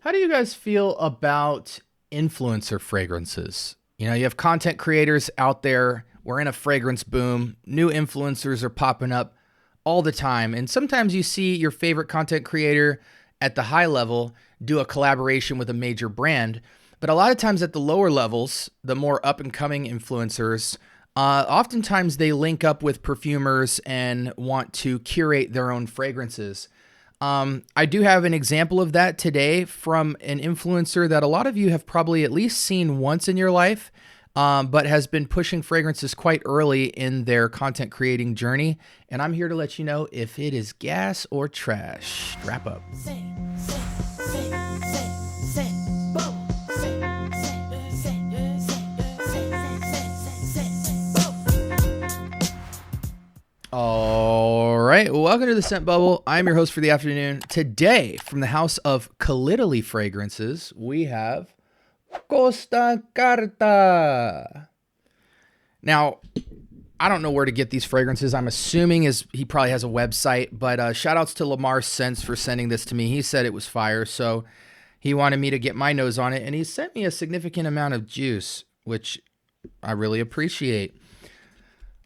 How do you guys feel about influencer fragrances? You know, you have content creators out there. We're in a fragrance boom. New influencers are popping up all the time. And sometimes you see your favorite content creator at the high level do a collaboration with a major brand. But a lot of times at the lower levels, the more up and coming influencers, oftentimes they link up with perfumers and want to curate their own fragrances. I do have an example of that today from an influencer that a lot of you have probably at least seen once in your life, but has been pushing fragrances quite early in their content creating journey. And I'm here to let you know if it is gas or trash. Wrap up. All right, welcome to the Scent Bubble. I'm your host for the afternoon. Today, from the house of Colitaly fragrances, we have Costa Carta. Now, I don't know where to get these fragrances. I'm assuming he probably has a website, but shout outs to Lamar Scents for sending this to me. He said it was fire, so he wanted me to get my nose on it, and he sent me a significant amount of juice, which I really appreciate.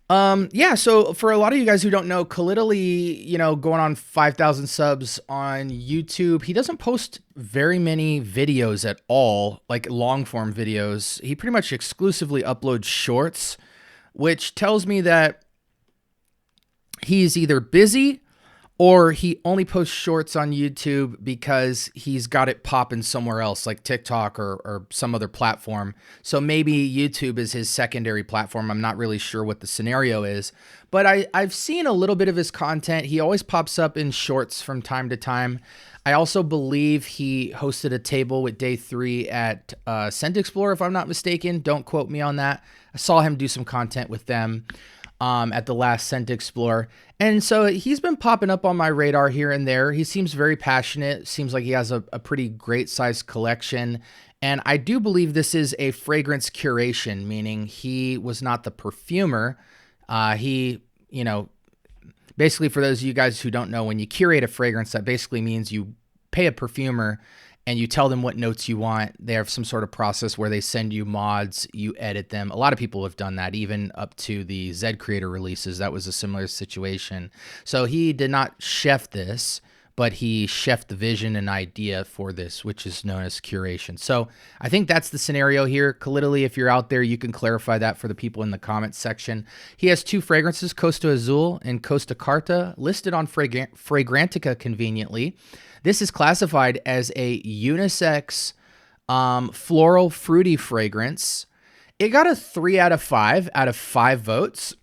So for a lot of you guys who don't know, Colitaly, going on 5,000 subs on YouTube, he doesn't post very many videos at all, like long form videos. He pretty much exclusively uploads shorts, which tells me that he's either busy or he only posts shorts on YouTube because he's got it popping somewhere else, like TikTok or some other platform. So maybe YouTube is his secondary platform. I'm not really sure what the scenario is, but I've seen a little bit of his content. He always pops up in shorts from time to time. I also believe he hosted a table with Day 3 at Scent Explorer, if I'm not mistaken. Don't quote me on that. I saw him do some content with them at the last Scent Explorer. And so he's been popping up on my radar here and there. He seems very passionate. Seems like he has a pretty great sized collection. And I do believe this is a fragrance curation, meaning he was not the perfumer. Basically for those of you guys who don't know, when you curate a fragrance, that basically means you pay a perfumer and you tell them what notes you want. They have some sort of process where they send you mods, you edit them. A lot of people have done that, even up to the Z Creator releases. That was a similar situation. So he did not chef this, but he chefed the vision and idea for this, which is known as curation. So I think that's the scenario here. Colitaly, if you're out there, you can clarify that for the people in the comments section. He has two fragrances, Costa Azul and Costa Carta, listed on Fragrantica conveniently. This is classified as a unisex floral fruity fragrance. It got a 3 out of 5 out of 5 votes.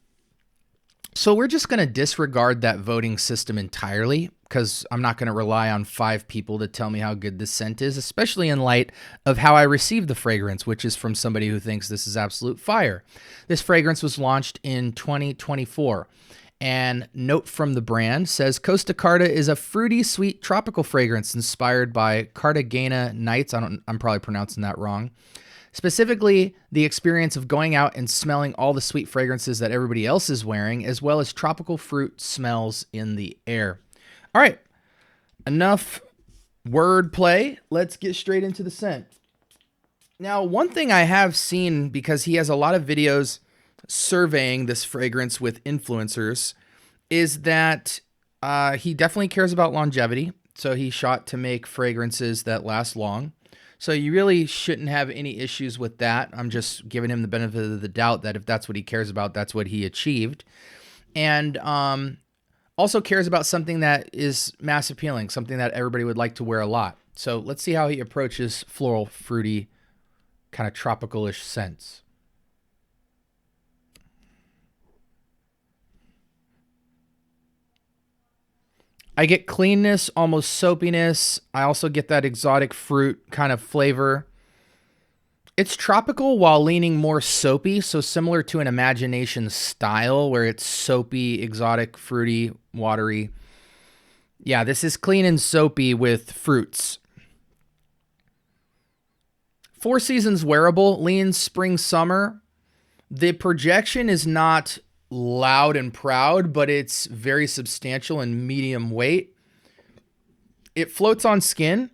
So we're just going to disregard that voting system entirely because I'm not going to rely on 5 people to tell me how good this scent is, especially in light of how I received the fragrance, which is from somebody who thinks this is absolute fire. This fragrance was launched in 2024. And note from the brand says Costa Carta is a fruity, sweet tropical fragrance inspired by Cartagena nights. I'm probably pronouncing that wrong. Specifically, the experience of going out and smelling all the sweet fragrances that everybody else is wearing, as well as tropical fruit smells in the air. All right, enough wordplay. Let's get straight into the scent. Now, one thing I have seen, because he has a lot of videos surveying this fragrance with influencers, is that he definitely cares about longevity. So he shot to make fragrances that last long. So you really shouldn't have any issues with that. I'm just giving him the benefit of the doubt that if that's what he cares about, that's what he achieved. And also cares about something that is mass appealing, something that everybody would like to wear a lot. So let's see how he approaches floral, fruity, kind of tropical-ish scents. I get cleanness, almost soapiness. I also get that exotic fruit kind of flavor. It's tropical while leaning more soapy, so similar to an Imagination style where it's soapy, exotic, fruity, watery. Yeah, this is clean and soapy with fruits. 4 seasons wearable, leans spring, summer. The projection is not loud and proud, but it's very substantial and medium weight. It floats on skin.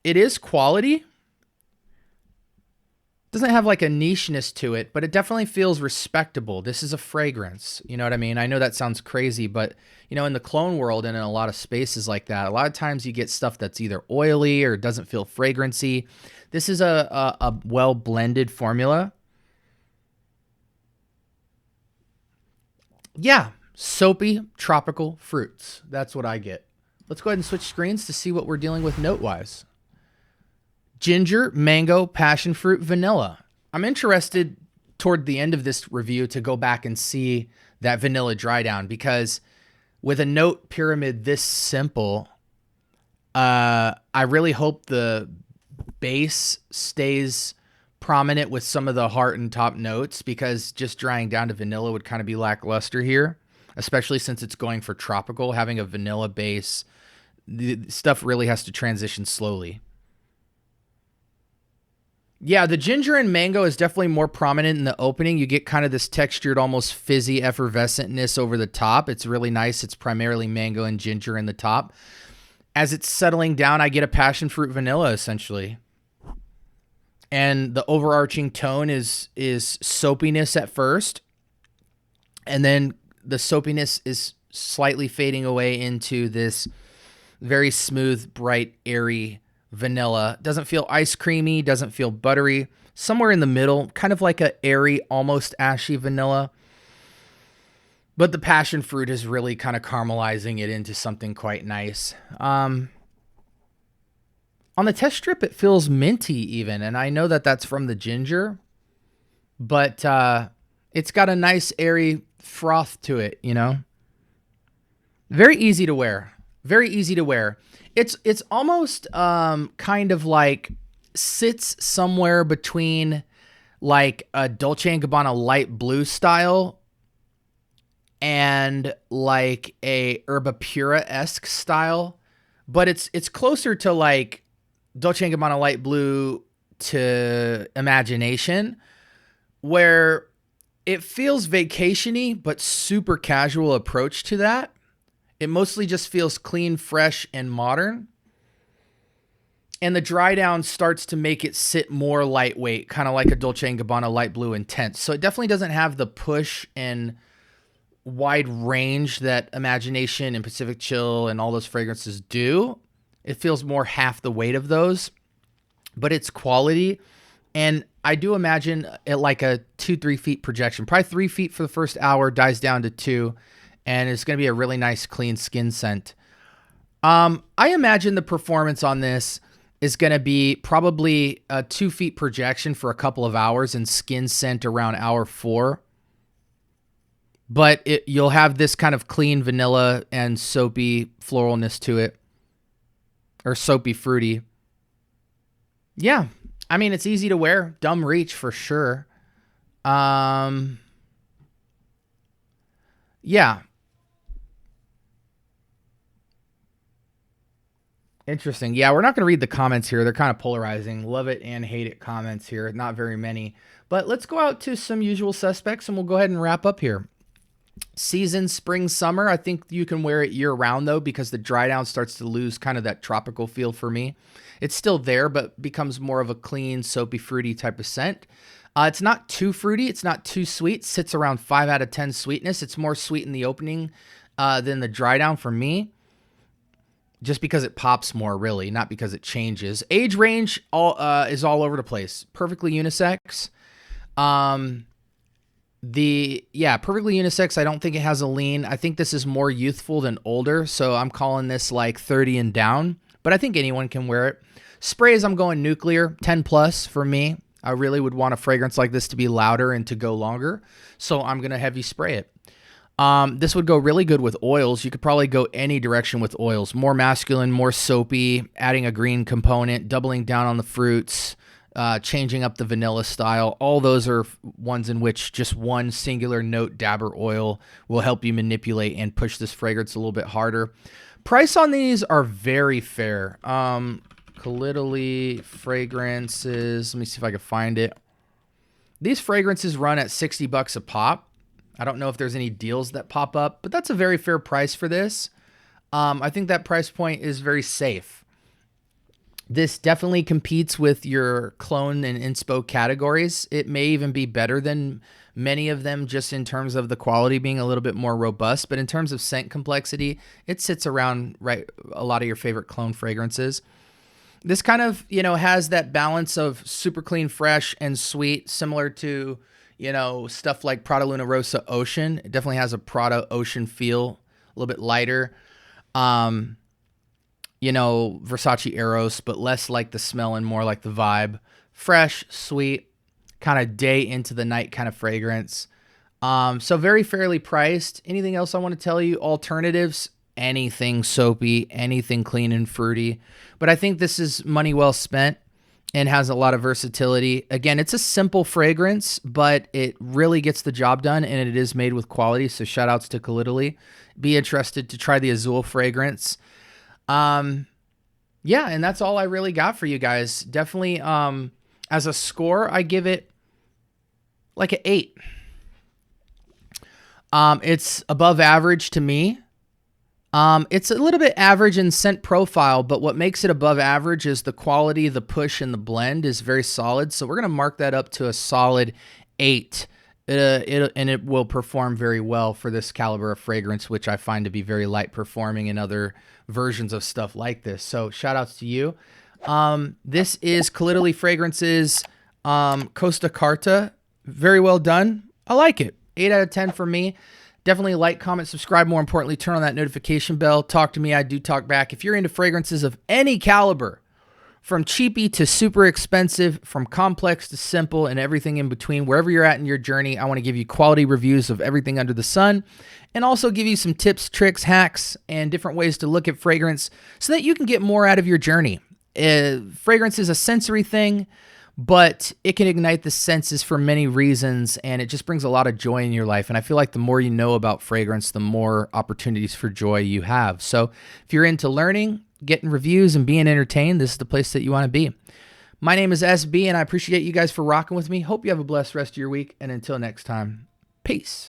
it is quality. Doesn't have like a nicheness to it, but it definitely feels respectable. This is a fragrance. You know what I mean? I know that sounds crazy, but you know, in the clone world and in a lot of spaces like that, a lot of times you get stuff that's either oily or doesn't feel fragrancy. This is a well blended formula. Yeah, soapy tropical fruits. That's what I get. Let's go ahead and switch screens to see what we're dealing with note-wise. Ginger, mango, passion fruit, vanilla. I'm interested toward the end of this review to go back and see that vanilla dry down, because with a note pyramid this simple, I really hope the base stays prominent with some of the heart and top notes, because just drying down to vanilla would kind of be lackluster here, especially since it's going for tropical. Having a vanilla base, the stuff really has to transition slowly. Yeah, the ginger and mango is definitely more prominent in the opening. You get kind of this textured, almost fizzy effervescentness over the top. It's really nice. It's primarily mango and ginger in the top. As it's settling down, I get a passion fruit vanilla, essentially. And the overarching tone is soapiness at first. And then the soapiness is slightly fading away into this very smooth, bright, airy vanilla. Doesn't feel ice creamy, doesn't feel buttery. Somewhere in the middle, kind of like a airy, almost ashy vanilla. But the passion fruit is really kind of caramelizing it into something quite nice. On the test strip, it feels minty even, and I know that that's from the ginger, but it's got a nice airy froth to it, you know? Very easy to wear. Very easy to wear. It's almost kind of like sits somewhere between like a Dolce & Gabbana light blue style and like a Herba Pura-esque style, but it's closer to like Dolce & Gabbana light blue to Imagination, where it feels vacation-y but super casual approach to that. It mostly just feels clean, fresh, and modern. And the dry down starts to make it sit more lightweight, kind of like a Dolce & Gabbana light blue intense. So it definitely doesn't have the push and wide range that Imagination and Pacific Chill and all those fragrances do. It feels more half the weight of those, but it's quality. And I do imagine it like a 2-3 feet projection, probably 3 feet for the first hour, dies down to 2. And it's going to be a really nice, clean skin scent. I imagine the performance on this is going to be probably a 2 feet projection for a couple of hours and skin scent around hour 4. But you'll have this kind of clean vanilla and soapy floralness to it. Or soapy fruity. Yeah. I mean, it's easy to wear. Dumb reach for sure. Yeah. Interesting. Yeah, we're not going to read the comments here. They're kind of polarizing. Love it and hate it comments here. Not very many. But let's go out to some usual suspects and we'll go ahead and wrap up here. Season, spring, summer. I think you can wear it year round though, because the dry down starts to lose kind of that tropical feel for me. It's still there, but becomes more of a clean, soapy, fruity type of scent. It's not too fruity. It's not too sweet. Sits around 5 out of 10 sweetness. It's more sweet in the opening than the dry down for me. Just because it pops more, really, not because it changes. Age range is all over the place. Perfectly unisex. Perfectly unisex. I don't think it has a lean. I think this is more youthful than older, so I'm calling this like 30 and down. But I think anyone can wear it. Sprays, I'm going nuclear, 10 plus for me. I really would want a fragrance like this to be louder and to go longer, so I'm gonna heavy spray it. This would go really good with oils. You could probably go any direction with oils. More masculine, more soapy, adding a green component, doubling down on the fruits, changing up the vanilla style. All those are ones in which just one singular note dabber oil will help you manipulate and push this fragrance a little bit harder. Price on these are very fair. Colitaly fragrances. Let me see if I can find it. These fragrances run at $60 a pop. I don't know if there's any deals that pop up, but that's a very fair price for this. I think that price point is very safe. This definitely competes with your clone and inspo categories. It may even be better than many of them just in terms of the quality being a little bit more robust, but in terms of scent complexity, it sits around right a lot of your favorite clone fragrances. This kind of, has that balance of super clean, fresh, and sweet, similar to, stuff like Prada Luna Rosa Ocean. It definitely has a Prada Ocean feel, a little bit lighter. Versace Eros, but less like the smell and more like the vibe. Fresh, sweet, kind of day into the night kind of fragrance. So very fairly priced. Anything else I want to tell you? Alternatives, anything soapy, anything clean and fruity. But I think this is money well spent and has a lot of versatility. Again, it's a simple fragrance, but it really gets the job done, and it is made with quality. So shout outs to Colitaly. Be interested to try the Azul fragrance. Yeah, and that's all I really got for you guys. Definitely, as a score, I give it like an 8. It's above average to me. It's a little bit average in scent profile, but what makes it above average is the quality, the push, and the blend is very solid. So we're going to mark that up to a solid 8. It will perform very well for this caliber of fragrance, which I find to be very light performing in other versions of stuff like this. So shout outs to you. This is Colitaly Fragrances Costa Carta. Very well done. I like it. 8 out of 10 for me. Definitely like, comment, subscribe. More importantly, turn on that notification bell. Talk to me. I do talk back. If you're into fragrances of any caliber, from cheapy to super expensive, from complex to simple, and everything in between, wherever you're at in your journey, I want to give you quality reviews of everything under the sun, and also give you some tips, tricks, hacks, and different ways to look at fragrance so that you can get more out of your journey. Fragrance is a sensory thing, but it can ignite the senses for many reasons, and it just brings a lot of joy in your life. And I feel like the more you know about fragrance, the more opportunities for joy you have. So if you're into learning, getting reviews, and being entertained, this is the place that you want to be. My name is SB, and I appreciate you guys for rocking with me. Hope you have a blessed rest of your week, and until next time, peace.